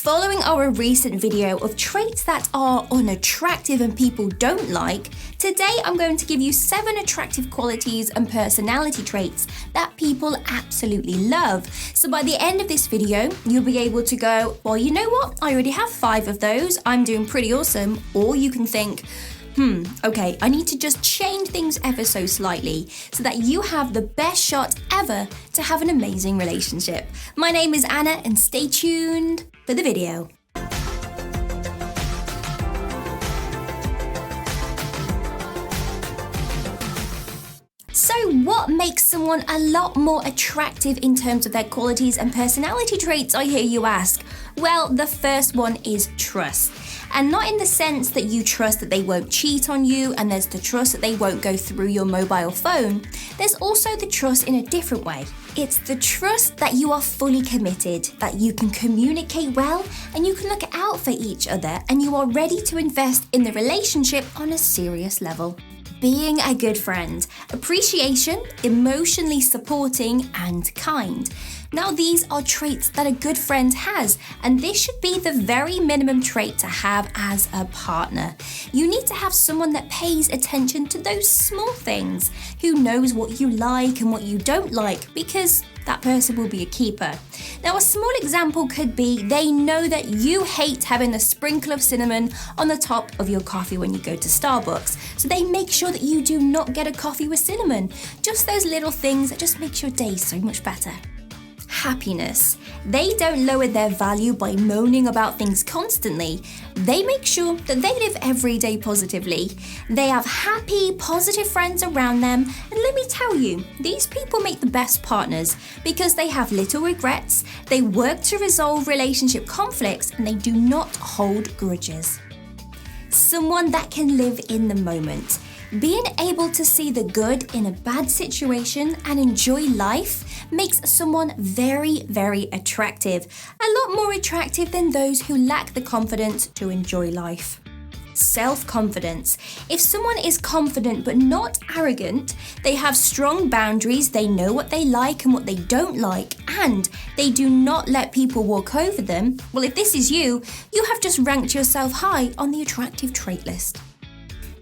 Following our recent video of traits that are unattractive and people don't like, today I'm going to give you 7 attractive qualities and personality traits that people absolutely love. So by the end of this video, you'll be able to go, well, you know what? I already have 5 of those. I'm doing pretty awesome. Or you can think, okay, I need to just change things ever so slightly so that you have the best shot ever to have an amazing relationship. My name is Anna and stay tuned for the video. So what makes someone a lot more attractive in terms of their qualities and personality traits, I hear you ask? Well, the first one is trust. And not in the sense that you trust that they won't cheat on you and there's the trust that they won't go through your mobile phone. There's also the trust in a different way. It's the trust that you are fully committed, that you can communicate well and you can look out for each other and you are ready to invest in the relationship on a serious level. Being a good friend, appreciation, emotionally supporting and kind. Now these are traits that a good friend has, and this should be the very minimum trait to have as a partner. You need to have someone that pays attention to those small things, who knows what you like and what you don't like, because that person will be a keeper. Now a small example could be they know that you hate having a sprinkle of cinnamon on the top of your coffee when you go to Starbucks, so they make sure that you do not get a coffee with cinnamon. Just those little things that just makes your day so much better. Happiness. They don't lower their value by moaning about things constantly. They make sure that they live every day positively. They have happy, positive friends around them, and let me tell you, these people make the best partners because they have little regrets, they work to resolve relationship conflicts, and they do not hold grudges. Someone that can live in the moment. Being able to see the good in a bad situation and enjoy life makes someone very, very attractive. A lot more attractive than those who lack the confidence to enjoy life. Self-confidence. If someone is confident but not arrogant, they have strong boundaries, they know what they like and what they don't like, and they do not let people walk over them, well, if this is you, you have just ranked yourself high on the attractive trait list.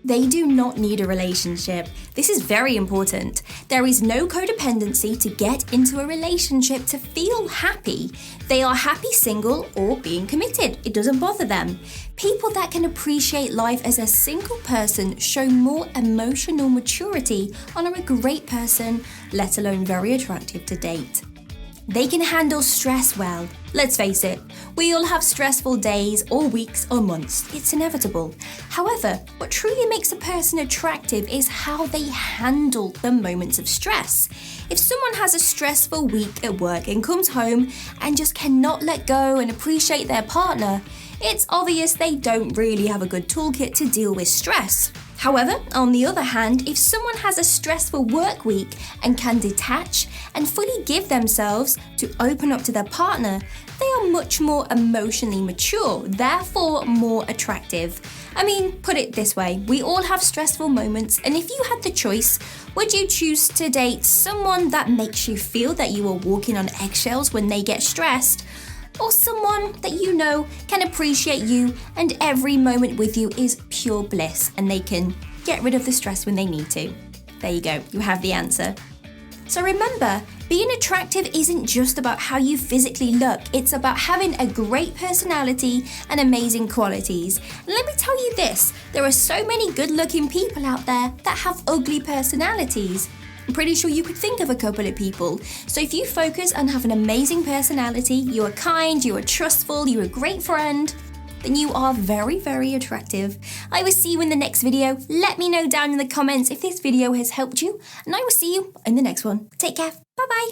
They do not need a relationship. This is very important. There is no codependency to get into a relationship to feel happy. They are happy single or being committed. It doesn't bother them. People that can appreciate life as a single person show more emotional maturity and are a great person, let alone very attractive to date. They can handle stress well. Let's face it, we all have stressful days or weeks or months. It's inevitable. However, what truly makes a person attractive is how they handle the moments of stress. If someone has a stressful week at work and comes home and just cannot let go and appreciate their partner, it's obvious they don't really have a good toolkit to deal with stress. However, on the other hand, if someone has a stressful work week and can detach and fully give themselves to open up to their partner, they are much more emotionally mature, therefore more attractive. I mean, put it this way, we all have stressful moments, and if you had the choice, would you choose to date someone that makes you feel that you are walking on eggshells when they get stressed? Or someone that you know can appreciate you and every moment with you is pure bliss and they can get rid of the stress when they need to? There you go, you have the answer. So remember, being attractive isn't just about how you physically look, it's about having a great personality and amazing qualities. And let me tell you this, there are so many good-looking people out there that have ugly personalities. I'm pretty sure you could think of a couple of people. So if you focus on having an amazing personality, you are kind, you are trustful, you're a great friend, then you are very, very attractive. I will see you in the next video. Let me know down in the comments if this video has helped you, and I will see you in the next one. Take care. Bye-bye.